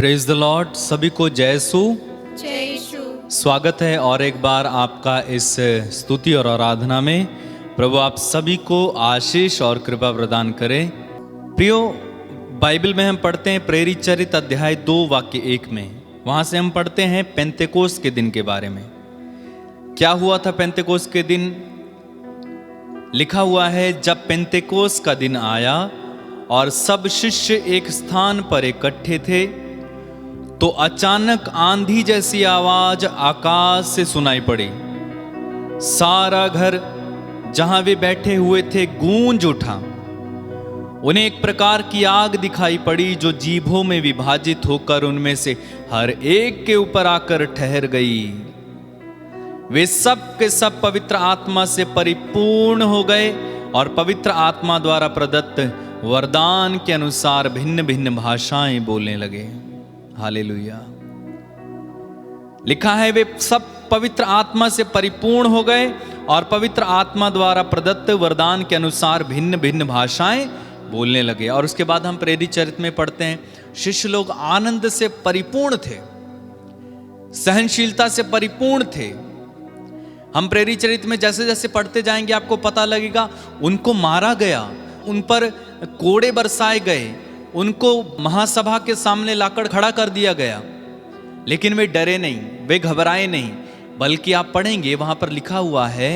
Praise the Lord. सभी को जय यीशु। स्वागत है और एक बार आपका इस स्तुति और आराधना में। प्रभु आप सभी को आशीष और कृपा प्रदान करें। प्रियो, बाइबल में हम पढ़ते हैं प्रेरित चरित्र अध्याय 2 वाक्य 1 में। वहां से हम पढ़ते हैं पेंतेकोस्त के दिन के बारे में। क्या हुआ था पेंतेकोस्त के दिन? लिखा हुआ है, जब पेंतेकोस्त का दिन आया और सब शिष्य एक स्थान पर इकट्ठे थे तो अचानक आंधी जैसी आवाज आकाश से सुनाई पड़ी। सारा घर जहां वे बैठे हुए थे गूंज उठा। उन्हें एक प्रकार की आग दिखाई पड़ी जो जीभों में विभाजित होकर उनमें से हर एक के ऊपर आकर ठहर गई। वे सब के सब पवित्र आत्मा से परिपूर्ण हो गए और पवित्र आत्मा द्वारा प्रदत्त वरदान के अनुसार भिन्न भिन्न भाषाएं बोलने लगे। हालेलुया। लिखा है, वे सब पवित्र आत्मा से परिपूर्ण हो गए और पवित्र आत्मा द्वारा प्रदत्त वरदान के अनुसार भिन्न भिन्न भाषाएं बोलने लगे। और उसके बाद हम प्रेरित चरित्र में पढ़ते हैं, शिष्य लोग आनंद से परिपूर्ण थे, सहनशीलता से परिपूर्ण थे। हम प्रेरित चरित्र में जैसे जैसे पढ़ते जाएंगे आपको पता लगेगा, उनको मारा गया, उन पर कोड़े बरसाए गए, उनको महासभा के सामने लाकर खड़ा कर दिया गया, लेकिन वे डरे नहीं, वे घबराए नहीं। बल्कि आप पढ़ेंगे वहां पर लिखा हुआ है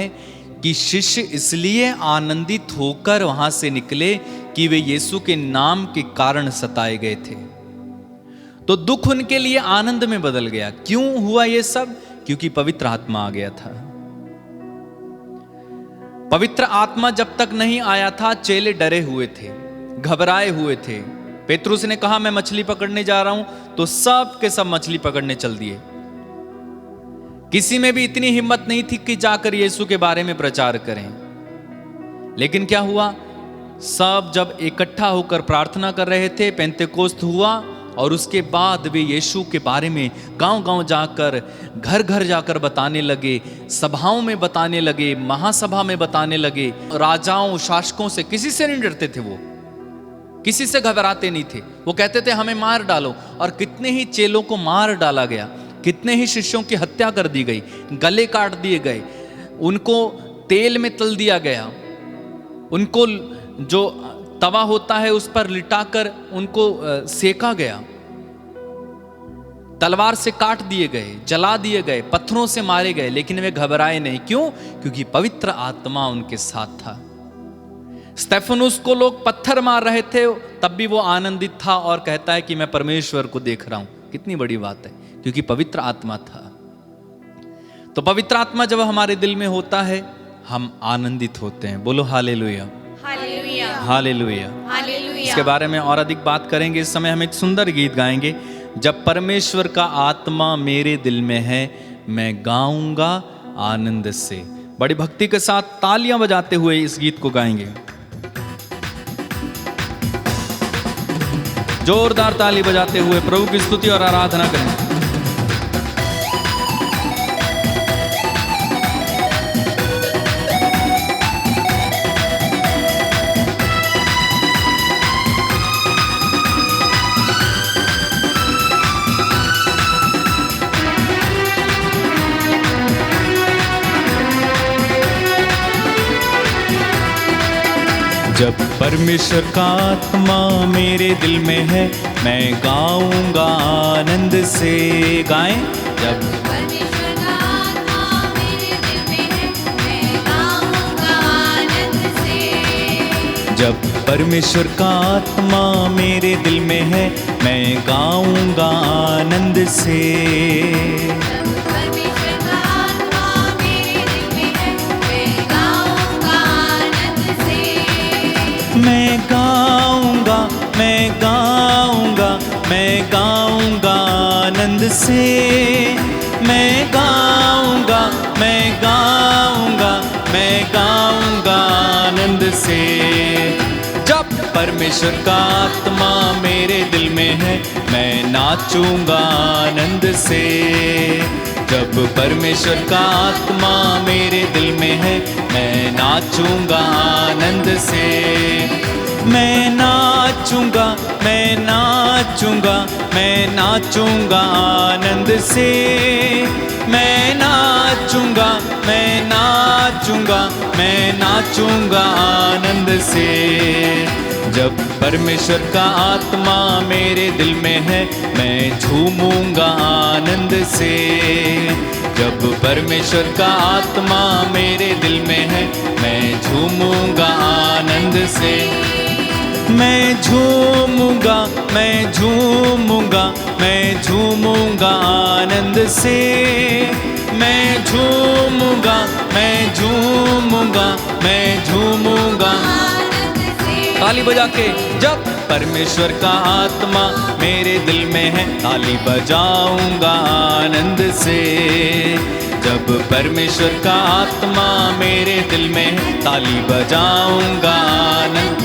कि शिष्य इसलिए आनंदित होकर वहां से निकले कि वे यीशु के नाम के कारण सताए गए थे। तो दुख उनके लिए आनंद में बदल गया। क्यों हुआ ये सब? क्योंकि पवित्र आत्मा आ गया था। पवित्र आत्मा जब तक नहीं आया था, चेले डरे हुए थे, घबराए हुए थे। पेतरुस ने कहा मैं मछली पकड़ने जा रहा हूं, तो सब के सब मछली पकड़ने चल दिए। किसी में भी इतनी हिम्मत नहीं थी कि जाकर यीशु के बारे में प्रचार करें। लेकिन क्या हुआ? सब जब इकट्ठा होकर प्रार्थना कर रहे थे, पेंतेकोस्त हुआ और उसके बाद वे यीशु के बारे में गांव-गांव जाकर, घर घर जाकर बताने लगे, सभाओं में बताने लगे, महासभा में बताने लगे। राजाओं, शासकों से किसी से नहीं डरते थे, वो किसी से घबराते नहीं थे। वो कहते थे हमें मार डालो। और कितने ही चेलों को मार डाला गया, कितने ही शिष्यों की हत्या कर दी गई, गले काट दिए गए, उनको तेल में तल दिया गया, उनको जो तवा होता है उस पर लिटाकर उनको सेका गया, तलवार से काट दिए गए, जला दिए गए, पत्थरों से मारे गए। लेकिन वे घबराए नहीं। क्यों? क्योंकि पवित्र आत्मा उनके साथ था। स्टेफनुस को लोग पत्थर मार रहे थे, तब भी वो आनंदित था और कहता है कि मैं परमेश्वर को देख रहा हूं। कितनी बड़ी बात है, क्योंकि पवित्र आत्मा था। तो पवित्र आत्मा जब हमारे दिल में होता है, हम आनंदित होते हैं। बोलो हालेलुया, हालेलुया, हालेलुया, हालेलुया। इसके बारे में और अधिक बात करेंगे। इस समय हम एक सुंदर गीत गाएंगे, जब परमेश्वर का आत्मा मेरे दिल में है, मैं गाऊंगा आनंद से। बड़ी भक्ति के साथ तालियां बजाते हुए इस गीत को गाएंगे। जोरदार ताली बजाते हुए प्रभु की स्तुति और आराधना करें। जब परमेश्वर का आत्मा मेरे दिल में है, मैं गाऊंगा आनंद से। गाएं, जब परमेश्वर का आत्मा मेरे दिल में है, मैं गाऊंगा आनंद से। जब परमेश्वर का आत्मा मेरे दिल में है, मैं गाऊंगा आनंद से। मैं गाऊंगा, मैं गाऊंगा, मैं गाऊंगा आनंद से। मैं गाऊंगा, मैं गाऊंगा, मैं गाऊंगा आनंद से। जब परमेश्वर का आत्मा मेरे दिल में है, मैं नाचूंगा आनंद से। जब परमेश्वर का आत्मा मेरे दिल में है, मैं नाचूंगा आनंद से। मैं नाचूंगा, मैं नाचूंगा, मैं नाचूंगा आनंद से। मैं नाचूंगा, मैं नाचूंगा, मैं नाचूंगा आनंद से। जब परमेश्वर का आत्मा मेरे दिल में है, मैं झूमूंगा आनंद से। जब परमेश्वर का आत्मा मेरे दिल में है, मैं झूमूंगा आनंद से। मैं झूमूंगा, मैं झूमूंगा, मैं झूमूंगा आनंद से। मैं झूमूंगा, मैं झूमूंगा, मैं झूमूंगा ताली बजा के। जब परमेश्वर का आत्मा मेरे दिल में है, ताली बजाऊंगा आनंद से। जब परमेश्वर का आत्मा मेरे दिल में है, ताली बजाऊंगा आनंद।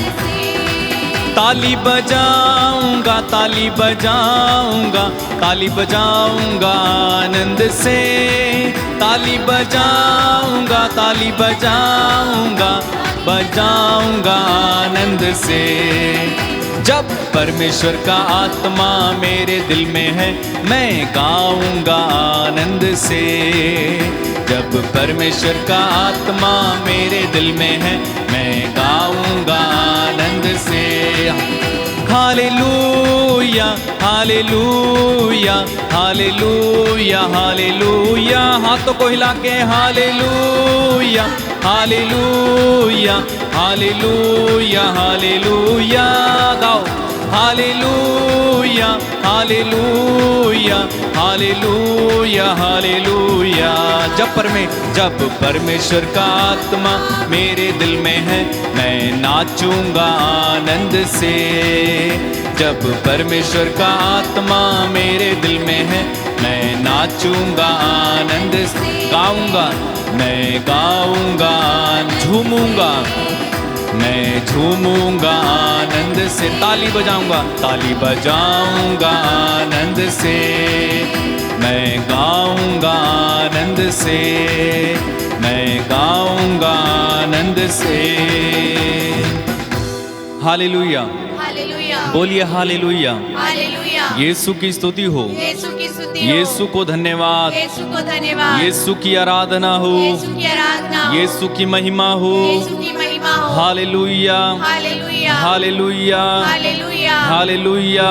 ताली बजाऊंगा, ताली बजाऊंगा, ताली बजाऊंगा आनंद से। ताली बजाऊंगा, ताली बजाऊंगा, बजाऊंगा आनंद से। जब परमेश्वर का आत्मा मेरे दिल में है, मैं गाऊंगा आनंद से। जब परमेश्वर का आत्मा मेरे दिल में है, मैं गाऊंगा आनंद से। Hallelujah, hallelujah, hallelujah, hallelujah. हाथों को हिला के हालेलुया, हालेलुया, हालेलुया, हालेलुया गाओ। Hallelujah, hallelujah, hallelujah, hallelujah. जब परमेश्वर का आत्मा मेरे दिल में है, मैं नाचूंगा आनंद से। जब परमेश्वर का आत्मा मेरे दिल में है, मैं नाचूंगा आनंद से। गाऊंगा, मैं गाऊंगा, झूमूंगा, मैं झूमूंगा आनंद से। ताली बजाऊंगा, ताली बजाऊंगा आनंद से। मैं गाऊंगा आनंद से, मैं गाऊंगा आनंद से। हालेलुया, हालेलुया, बोलिए हालेलुया। हालेलुया। यीशु की स्तुति हो, यीशु की स्तुति हो, यीशु को धन्यवाद, यीशु को धन्यवाद, यीशु की आराधना हो, यीशु की आराधना हो, यीशु की महिमा हो। यीशु की महिमा हो। Hallelujah, hallelujah, hallelujah, hallelujah, hallelujah, hallelujah,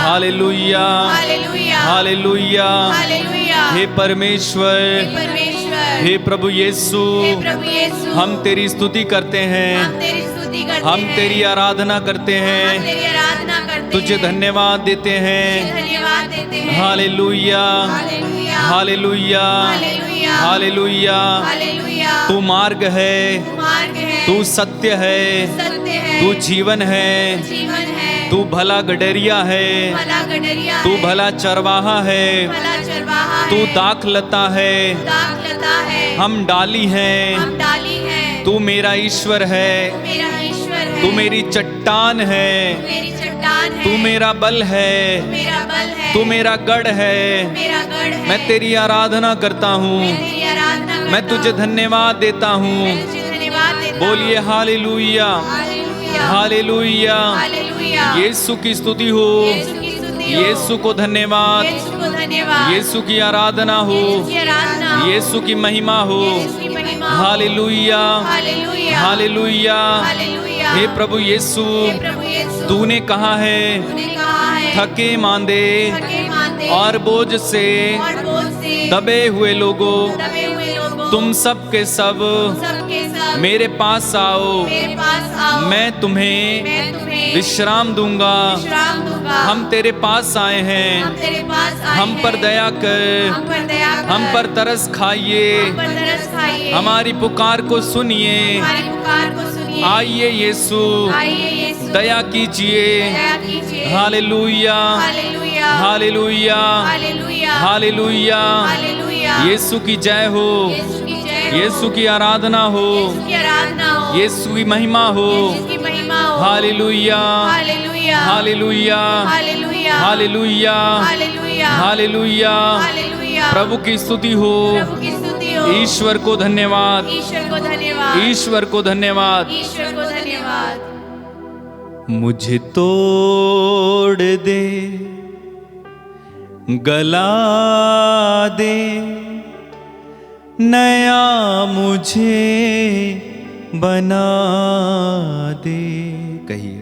hallelujah, hallelujah, hallelujah. Hallelujah. हे परमेश्वर, हे परमेश्वर, हे प्रभु यीशु, हे प्रभु यीशु, हम तेरी स्तुति करते हैं, हम तेरी स्तुति करते हम हैं, तेरी आराधना करते हम हैं, तेरी आराधना करते तुझे हैं, धन्यवाद देते तुझे हैं। धन्यवाद देते हैं। Hallelujah, hallelujah, hallelujah, hallelujah, hallelujah. Hallelujah. तू मार्ग है, तू मार्ग है, तू सत्य है, सत्य है, तू जीवन है, जीवन है, तू भला गडरिया है, भला गडरिया तू है, भला चरवाहा है, भला चरवाहा तू है, दाखलता है, दाखलता है, हम डाली हैं। हम डाली है, तू मेरा ईश्वर है, मेरा ईश्वर है, तू मेरी चट्टान है, मेरी चट्टान है, तू मेरा बल है, मेरा बल है, तू मेरा गढ़ है। मेरा गढ़ है। मैं तेरी आराधना करता हूँ, मैं तेरी आराधना करता मैं तुझे हूँ, धन्यवाद देता हूँ। मैं तुझे धन्यवाद देता हूँ। बोलिए hallelujah, hallelujah, hallelujah. Hallelujah. Yeshu की स्तुति हो, यीशु की स्तुति हो, यीशु को धन्यवाद, यीशु को धन्यवाद, यीशु की आराधना हो, यीशु की आराधना हो, यीशु की महिमा हो। यीशु की महिमा हो। Hallelujah, hallelujah, hallelujah. हालेलुया। हे प्रभु यीशु, हे प्रभु यीशु, तूने कहा है तूने कहा है, थके मांदे थके मांदे और बोझ से और बोझ से दबे हुए लोगों, दबे हुए लोगों, तुम सब के सब सबके सब मेरे पास आओ, मेरे पास आओ, मैं तुम्हें तुम्हें विश्राम दूंगा। विश्राम दूंगा। हम तेरे पास आए हम हैं, तेरे पास आए हम पर हैं, दया कर, हम पर दया कर, हम पर तरस खाइए, हम पर तरस खाइए, हमारी पुकार को सुनिए। हमारी पुकार को सुनिए। आइए यीशु, आइए यीशु, दया कीजिए। दया कीजिए। Hallelujah, hallelujah, hallelujah, hallelujah, hallelujah. Hallelujah. Yeshu की जय हो, यीशु की जय हो, यीशु की आराधना हो, यीशु की आराधना हो, यीशु की महिमा हो। यीशु की महिमा हो। Hallelujah, hallelujah, hallelujah, hallelujah, hallelujah, hallelujah, hallelujah. Hallelujah. प्रभु की स्तुति हो, प्रभु की स्तुति हो। ईश्वर को धन्यवाद, ईश्वर को धन्यवाद, ईश्वर को धन्यवाद। ईश्वर को धन्यवाद। मुझे तोड़ दे, गला दे, नया मुझे बना दे। कहिए,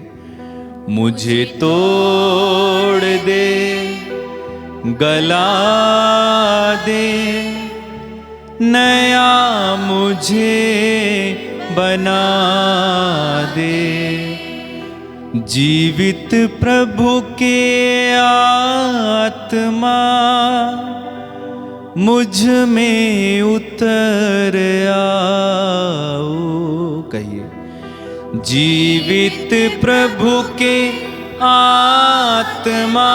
मुझे तोड़ दे, गला दे, नया मुझे बना दे। जीवित प्रभु के आत्मा मुझ में उतर आओ। कहिए, जीवित प्रभु के आत्मा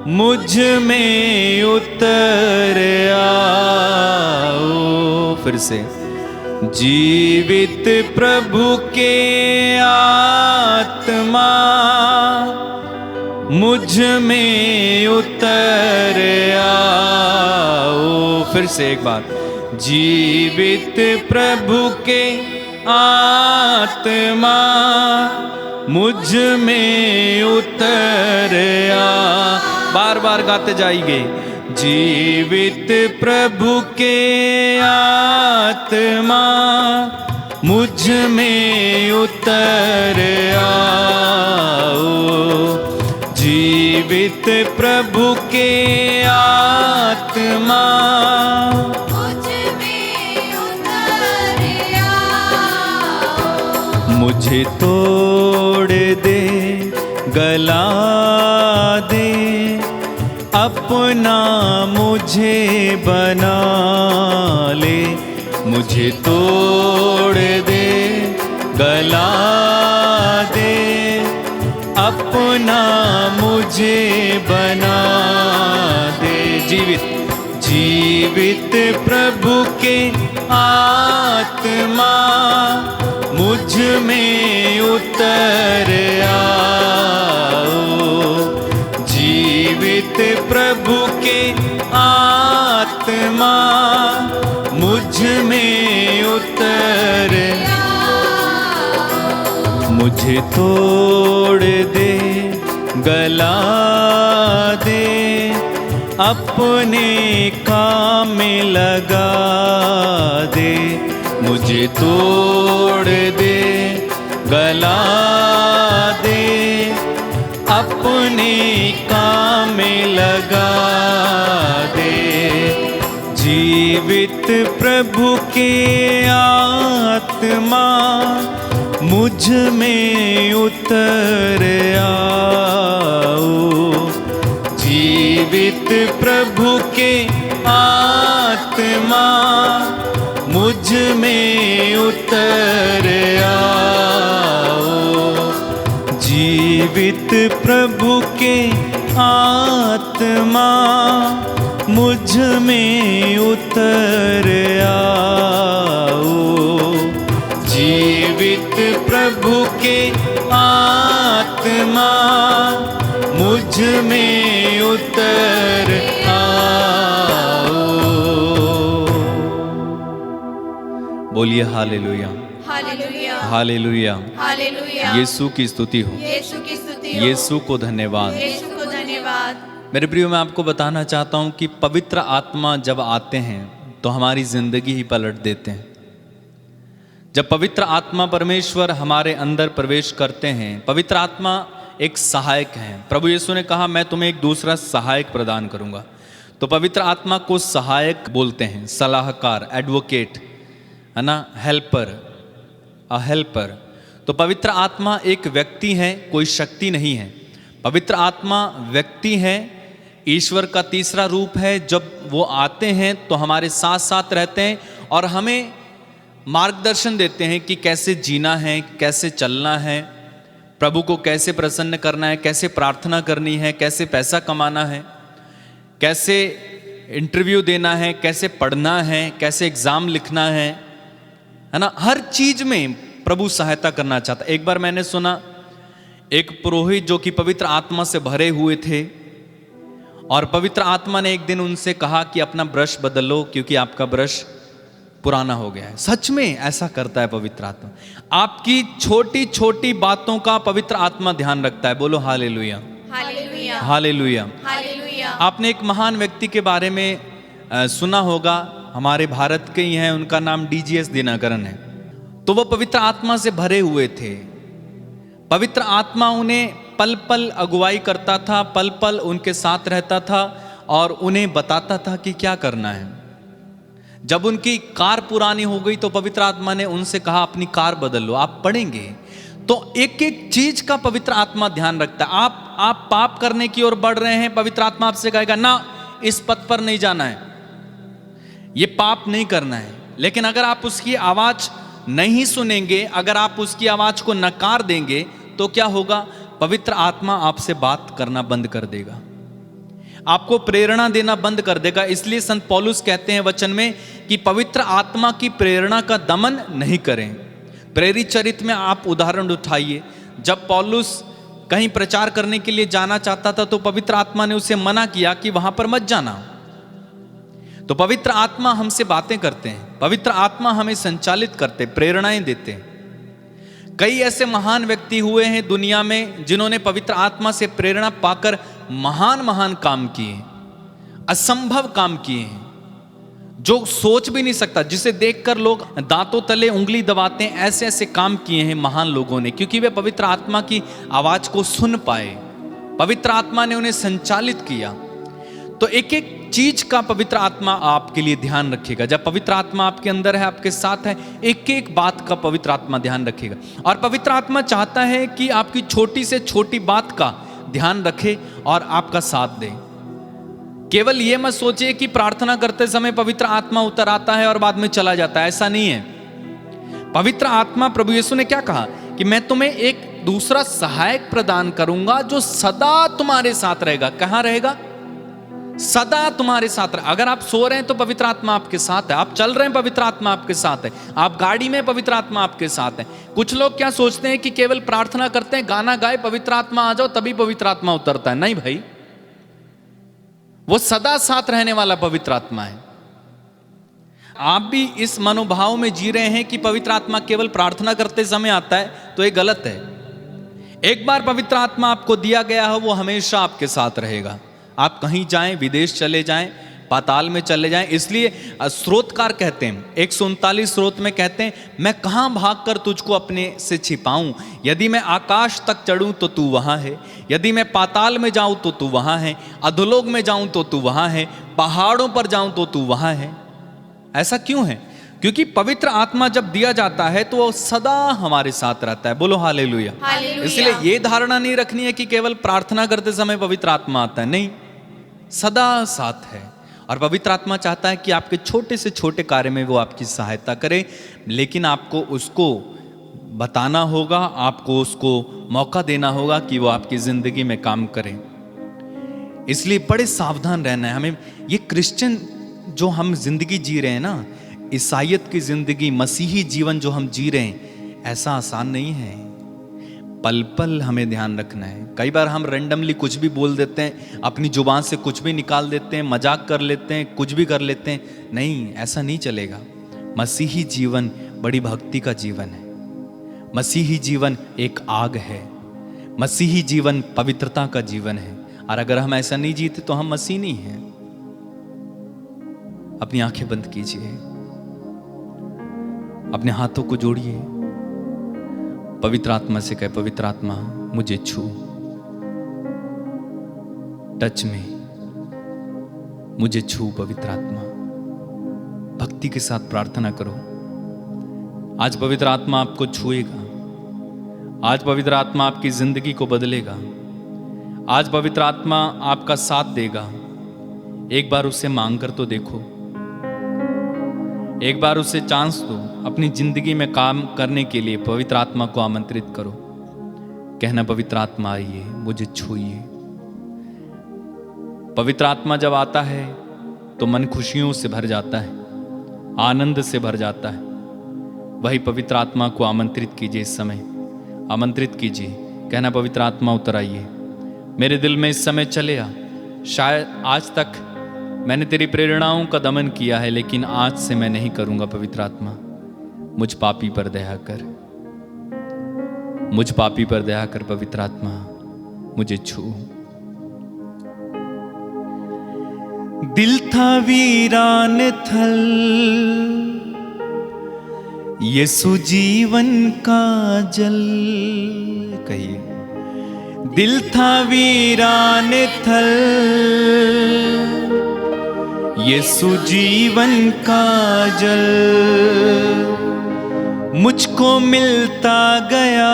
मुझ में उतर आओ। फिर से, जीवित प्रभु के आत्मा मुझ में उतर आओ। फिर से एक बार, जीवित प्रभु के आत्मा मुझ में उतर आ। बार बार गाते जाइए, जीवित प्रभु के आत्मा मुझ में उतर आओ। जीवित प्रभु के आत्मा मुझ में उतर आओ। मुझे तोड़ दे, गला दे, अपना मुझे बना ले। मुझे तोड़ दे, गला दे, अपना मुझे बना दे। जीवित प्रभु के आत्मा मुझ में उतर आओ। जीवित प्रभु के आत्मा मुझ में उतर आओ। मुझे तोड़ दे, गला दे, अपने काम में लगा दे। मुझे तोड़ दे, गला दे, अपने काम में लगा दे। जीवित प्रभु के आत्मा मुझ में उतर आओ। जीवित प्रभु के आत्मा मुझ में उतर आओ। जीवित प्रभु के आत्मा मुझ में उतर आओ। जीवित प्रभु के आत्मा मुझ में उतर आओ। बोलिए hallelujah, hallelujah, hallelujah, hallelujah. Yeshu की स्तुति हो, यीशु की स्तुति हो। यीशु को धन्यवाद। यीशु को धन्यवाद। मेरे प्रियो, मैं आपको बताना चाहता हूं कि पवित्र आत्मा जब आते हैं तो हमारी जिंदगी ही पलट देते हैं। जब पवित्र आत्मा परमेश्वर हमारे अंदर प्रवेश करते हैं, पवित्र आत्मा एक सहायक है। प्रभु यीशु ने कहा, मैं तुम्हें एक दूसरा सहायक प्रदान करूंगा। तो पवित्र आत्मा को सहायक बोलते हैं, सलाहकार, एडवोकेट, है ना, हेल्पर, अ हेल्पर। तो पवित्र आत्मा एक व्यक्ति है, कोई शक्ति नहीं है। पवित्र आत्मा व्यक्ति है, ईश्वर का तीसरा रूप है। जब वो आते हैं तो हमारे साथ साथ रहते हैं और हमें मार्गदर्शन देते हैं कि कैसे जीना है, कैसे चलना है, प्रभु को कैसे प्रसन्न करना है, कैसे प्रार्थना करनी है, कैसे पैसा कमाना है, कैसे इंटरव्यू देना है, कैसे पढ़ना है, कैसे एग्जाम लिखना है ना। हर चीज में प्रभु सहायता करना चाहता। एक बार मैंने सुना, एक पुरोहित जो कि पवित्र आत्मा से भरे हुए थे और पवित्र आत्मा ने एक दिन उनसे कहा कि अपना ब्रश बदलो क्योंकि आपका ब्रश पुराना हो गया है। सच में ऐसा करता है पवित्र आत्मा। आपकी छोटी छोटी बातों का पवित्र आत्मा ध्यान रखता है। बोलो हालेलुया, हालेलुया, हालेलुया। हालेलुया। आपने एक महान व्यक्ति के बारे में सुना होगा, हमारे भारत के ही हैं, उनका नाम डीजीएस दिनकरन है। तो वो पवित्र आत्मा से भरे हुए थे। पवित्र आत्मा उन्हें पल पल अगुवाई करता था, पल पल उनके साथ रहता था और उन्हें बताता था कि क्या करना है। जब उनकी कार पुरानी हो गई तो पवित्र आत्मा ने उनसे कहा अपनी कार बदल लो। आप पढ़ेंगे तो एक एक चीज का पवित्र आत्मा ध्यान रखता है। आप पाप करने की ओर बढ़ रहे हैं, पवित्र आत्मा आपसे कहेगा ना, इस पथ पर नहीं जाना है, ये पाप नहीं करना है। लेकिन अगर आप उसकी आवाज नहीं सुनेंगे, अगर आप उसकी आवाज को नकार देंगे तो क्या होगा? पवित्र आत्मा आपसे बात करना बंद कर देगा, आपको प्रेरणा देना बंद कर देगा। इसलिए संत पौलुस कहते हैं वचन में कि पवित्र आत्मा की प्रेरणा का दमन नहीं करें। प्रेरित चरित्र में आप उदाहरण उठाइए, जब पौलुस कहीं प्रचार करने के लिए जाना चाहता था तो पवित्र आत्मा ने उसे मना किया कि वहां पर मत जाना। तो पवित्र आत्मा हमसे बातें करते हैं, पवित्र आत्मा हमें संचालित करते, प्रेरणाएं देते हैं। कई ऐसे महान व्यक्ति हुए हैं दुनिया में जिन्होंने पवित्र आत्मा से प्रेरणा पाकर महान महान काम किए, असंभव काम किए हैं, जो सोच भी नहीं सकता, जिसे देखकर लोग दांतों तले उंगली दबाते हैं। ऐसे ऐसे काम किए हैं महान लोगों ने, क्योंकि वे पवित्र आत्मा की आवाज को सुन पाए, पवित्र आत्मा ने उन्हें संचालित किया। तो एक एक चीज का पवित्र आत्मा आपके लिए ध्यान रखेगा। जब पवित्र आत्मा आपके अंदर है, आपके साथ है, एक एक बात का पवित्र आत्मा ध्यान रखेगा। और पवित्र आत्मा चाहता है कि आपकी छोटी से छोटी बात का ध्यान रखे और आपका साथ दे। केवल ये मत सोचिए कि प्रार्थना करते समय पवित्र आत्मा उतर आता है और बाद में चला जाता है, ऐसा नहीं है। पवित्र आत्मा, प्रभु यीशु ने क्या कहा कि मैं तुम्हें एक दूसरा सहायक प्रदान करूंगा जो सदा तुम्हारे साथ रहेगा। कहां रहेगा? सदा तुम्हारे साथ। अगर आप सो रहे हैं तो पवित्र आत्मा आपके साथ है, आप चल रहे हैं पवित्र आत्मा आपके साथ है, आप गाड़ी में पवित्र आत्मा आपके साथ है। कुछ लोग क्या सोचते हैं कि केवल प्रार्थना करते हैं, गाना गाए, पवित्र आत्मा आ जाओ तभी पवित्र आत्मा उतरता है। नहीं भाई, वो सदा साथ रहने वाला पवित्र आत्मा है। आप भी इस मनोभाव में जी रहे हैं कि पवित्र आत्मा केवल प्रार्थना करते समय आता है, तो ये गलत है। एक बार पवित्र आत्मा आपको दिया गया है, वो हमेशा आपके साथ रहेगा। आप कहीं जाएं, विदेश चले जाएं, पाताल में चले जाएं। इसलिए स्रोतकार कहते हैं, 139 स्रोत में कहते हैं, मैं कहां भागकर तुझको अपने से छिपाऊं? यदि मैं आकाश तक चढ़ूं तो तू वहां है, यदि मैं पाताल में जाऊं तो तू वहां है, अधोलोक में जाऊं तो तू वहां है, पहाड़ों पर जाऊं तो तू वहां है। ऐसा क्यों है? क्योंकि पवित्र आत्मा जब दिया जाता है तो वो सदा हमारे साथ रहता है। बोलो हालेलुया। इसलिए ये धारणा नहीं रखनी है कि केवल प्रार्थना करते समय पवित्र आत्मा आता है, नहीं, सदा साथ है। और पवित्र आत्मा चाहता है कि आपके छोटे से छोटे कार्य में वो आपकी सहायता करे, लेकिन आपको उसको बताना होगा, आपको उसको मौका देना होगा कि वो आपकी जिंदगी में काम करे। इसलिए बड़े सावधान रहना है हमें। ये क्रिश्चियन जो हम जिंदगी जी रहे हैं ना, ईसाइयत की जिंदगी, मसीही जीवन जो हम जी रहे हैं, ऐसा आसान नहीं है। पल पल हमें ध्यान रखना है। कई बार हम रैंडमली कुछ भी बोल देते हैं, अपनी जुबान से कुछ भी निकाल देते हैं, मजाक कर लेते हैं, कुछ भी कर लेते हैं। नहीं, ऐसा नहीं चलेगा। मसीही जीवन बड़ी भक्ति का जीवन है। मसीही जीवन एक आग है। मसीही जीवन पवित्रता का जीवन है। और अगर हम ऐसा नहीं जीते तो हम मसीह नहीं हैं। अपनी आंखें बंद कीजिए, अपने हाथों को जोड़िए, पवित्र आत्मा से कहे, पवित्र आत्मा मुझे छू, टच में, मुझे छू पवित्र आत्मा। भक्ति के साथ प्रार्थना करो। आज पवित्र आत्मा आपको छुएगा। आज पवित्र आत्मा आपकी जिंदगी को बदलेगा। आज पवित्र आत्मा आपका साथ देगा। एक बार उससे मांग कर तो देखो, एक बार उससे चांस दो। अपनी जिंदगी में काम करने के लिए पवित्र आत्मा को आमंत्रित करो। कहना, पवित्र आत्मा आइए, मुझे छूइए। पवित्र आत्मा जब आता है तो मन खुशियों से भर जाता है, आनंद से भर जाता है। वही पवित्र आत्मा को आमंत्रित कीजिए। इस समय आमंत्रित कीजिए। कहना, पवित्र आत्मा उतर आइए, मेरे दिल में इस समय चले आ। शायद आज तक मैंने तेरी प्रेरणाओं का दमन किया है, लेकिन आज से मैं नहीं करूंगा। पवित्र आत्मा, मुझ पापी पर दया कर, मुझ पापी पर दया कर। पवित्र आत्मा, मुझे छू। दिल था वीरान थल, यीशु जीवन का जल। कहिए, दिल था वीरान थल, यीशु जीवन का जल। मुझको मिलता गया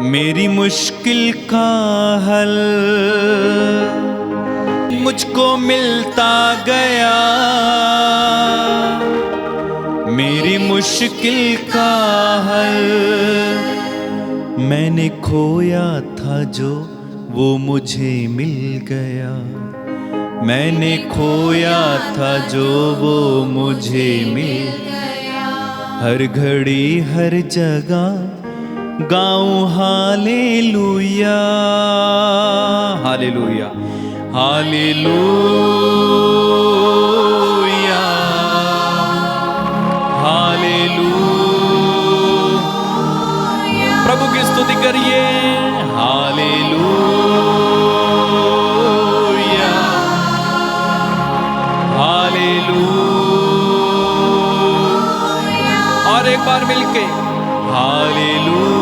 मेरी मुश्किल का हल, मुझको मिलता गया मेरी मुश्किल का हल। मैंने खोया था जो वो मुझे मिल गया, मैंने खोया था जो वो मुझे मिल गया। हर घड़ी हर जगह गाऊं हालेलुया, हालेलुया, हालेलुया, हालेलुया। प्रभु की स्तुति करिए। हालेलुया, और एक बार मिलके हालेलुया,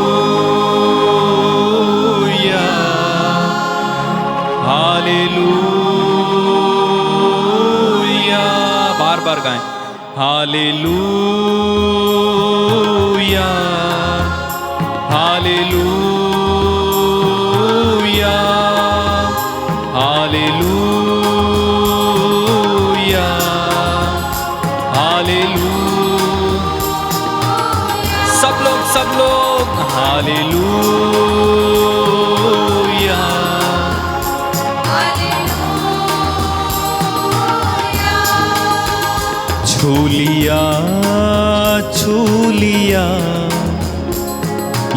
हालेलुया, बार बार गाएं। Hallelujah, hallelujah, hallelujah, hallelujah. सब लोग हालेलुया, छू लिया, छू लिया,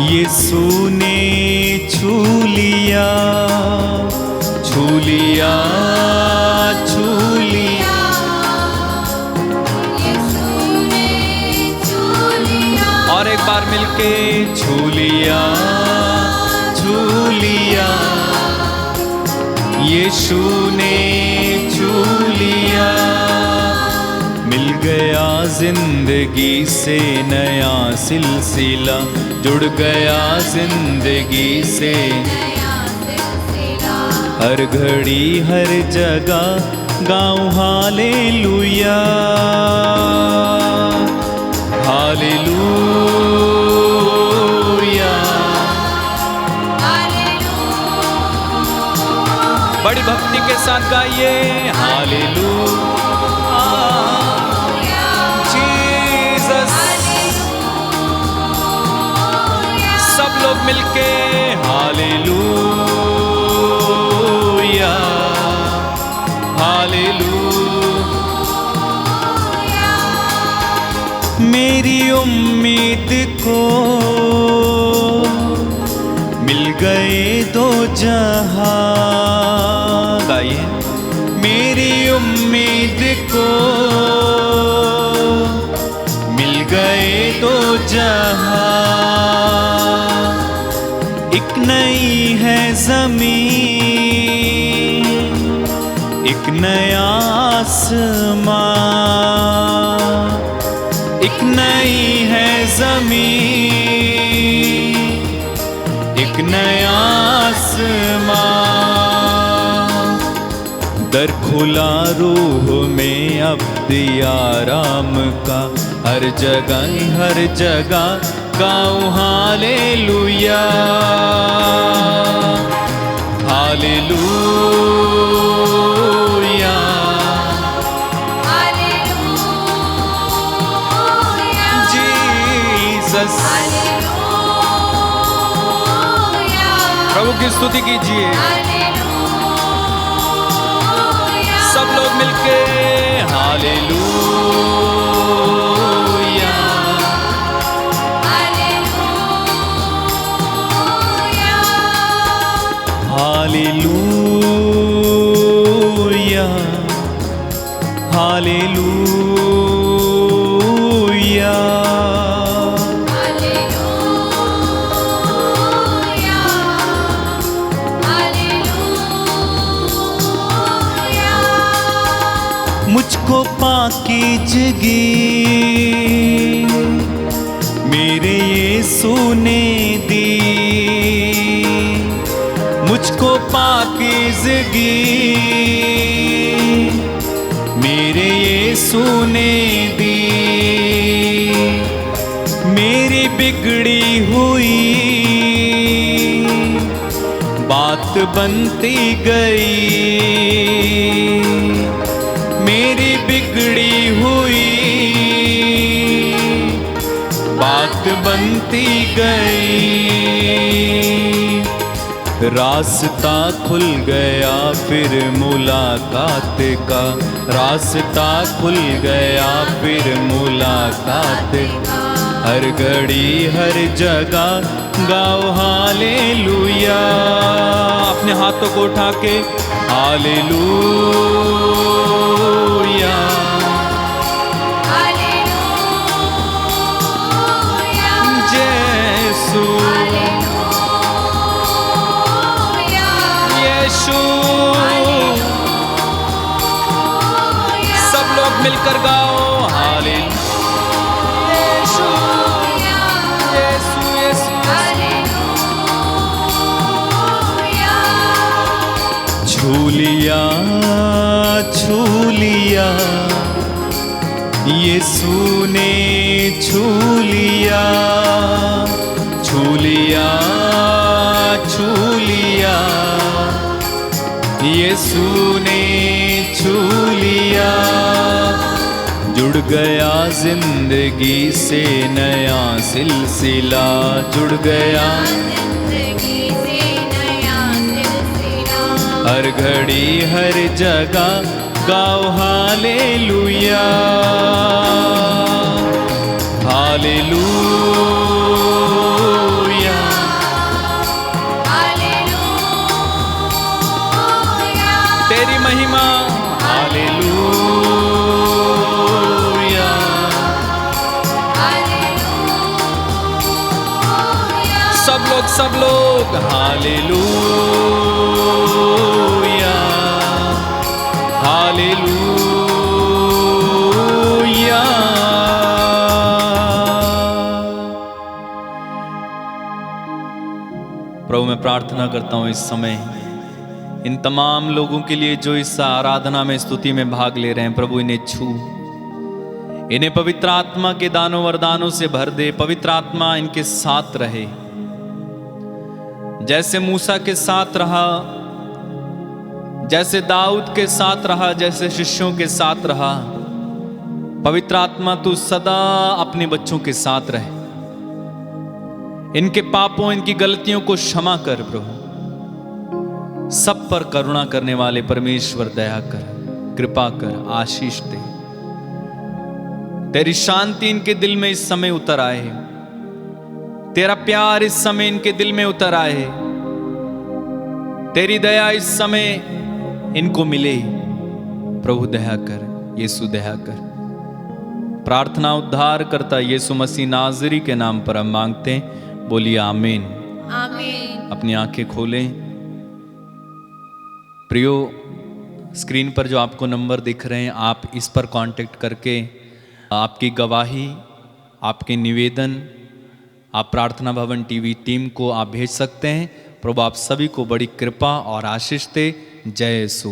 यीशु ने छू लिया, छू लिया, छू लिया। और एक बार मिलके छू लिया, छू लिया, यीशु ने छू लिया। मिल गया जिंदगी से नया सिलसिला, जुड़ गया जिंदगी से हर घड़ी हर जगह गाऊं हालेलुया, हालेलुया, बड़ी भक्ति के साथ गाइए। Hallelujah, Jesus. सब लोग मिलके हालेलुया, हालेलुया। मेरी उम्मीद को मिल गए दो जहां, गाइए। मेरी उम्मीद को मिल गए दो जहां, एक नई है ज़मीन, एक नया आसमां, एक नई है ज़मीन, एक नया आसमां। दर खुला रूह में अब दिया राम का, हर जगह गाऊं हालेलुया, हालेलुया, जीसस। प्रभु की स्तुति कीजिए। सब लोग मिलके hallelujah, hallelujah, hallelujah. Hallelujah, hallelujah. मुझको पाकीज़गी मेरे यीशु ने दी, मुझको पाकीज़गी मेरे यीशु ने दी। मेरी बिगड़ी हुई बात बनती गई, मेरी बिगड़ी हुई बात बनती गई। रास्ता खुल गया फिर मुलाकात का, रास्ता खुल गया फिर मुलाकात का। हर घड़ी हर जगह गाओ हालेलुया। अपने हाथों को उठा के हालेलुया। हालेलुया, यीशु हालेलुया, यीशु। हालेलुया। सब लोग मिलकर गाओ हालेलुया। यीशु यीशु यीशु। हालेलुया, छू लिया छू लिया यीशु ने छू लिया, छू लिया छू लिया यीशु ने छू लिया। जुड़ गया जिंदगी से नया सिलसिला, जुड़ गया जिंदगी से नया सिलसिला। हर घड़ी हर जगह गाओ हालेलुया। हालेलुया हालेलुया, तेरी महिमा। Hallelujah hallelujah. सब लोग हालेलुया हालेलुया। प्रभु मैं प्रार्थना करता हूँ इस समय इन तमाम लोगों के लिए जो इस आराधना में स्तुति में भाग ले रहे हैं। प्रभु इन्हें छू, इन्हें पवित्र आत्मा के दानों वरदानों से भर दे। पवित्र आत्मा इनके साथ रहे, जैसे मूसा के साथ रहा, जैसे दाऊद के साथ रहा, जैसे शिष्यों के साथ रहा। पवित्र आत्मा तू सदा अपने बच्चों के साथ रहे। इनके पापों इनकी गलतियों को क्षमा कर प्रभु। सब पर करुणा करने वाले परमेश्वर दया कर, कृपा कर, आशीष दे। तेरी शांति इनके दिल में इस समय उतर आए, तेरा प्यार इस समय इनके दिल में उतर आए, तेरी दया इस समय इनको मिले। प्रभु दया कर, यीशु दया कर। प्रार्थना उद्धार करता यीशु मसीह नाजरी के नाम पर हम मांगते हैं। बोलिए आमीन। आमीन। अपनी आंखें खोलें। प्रियो, स्क्रीन पर जो आपको नंबर दिख रहे हैं, आप इस पर कांटेक्ट करके आपकी गवाही, आपके निवेदन आप प्रार्थना भवन टीवी टीम को आप भेज सकते हैं। प्रभु आप सभी को बड़ी कृपा और आशीष दे। जय यीशु।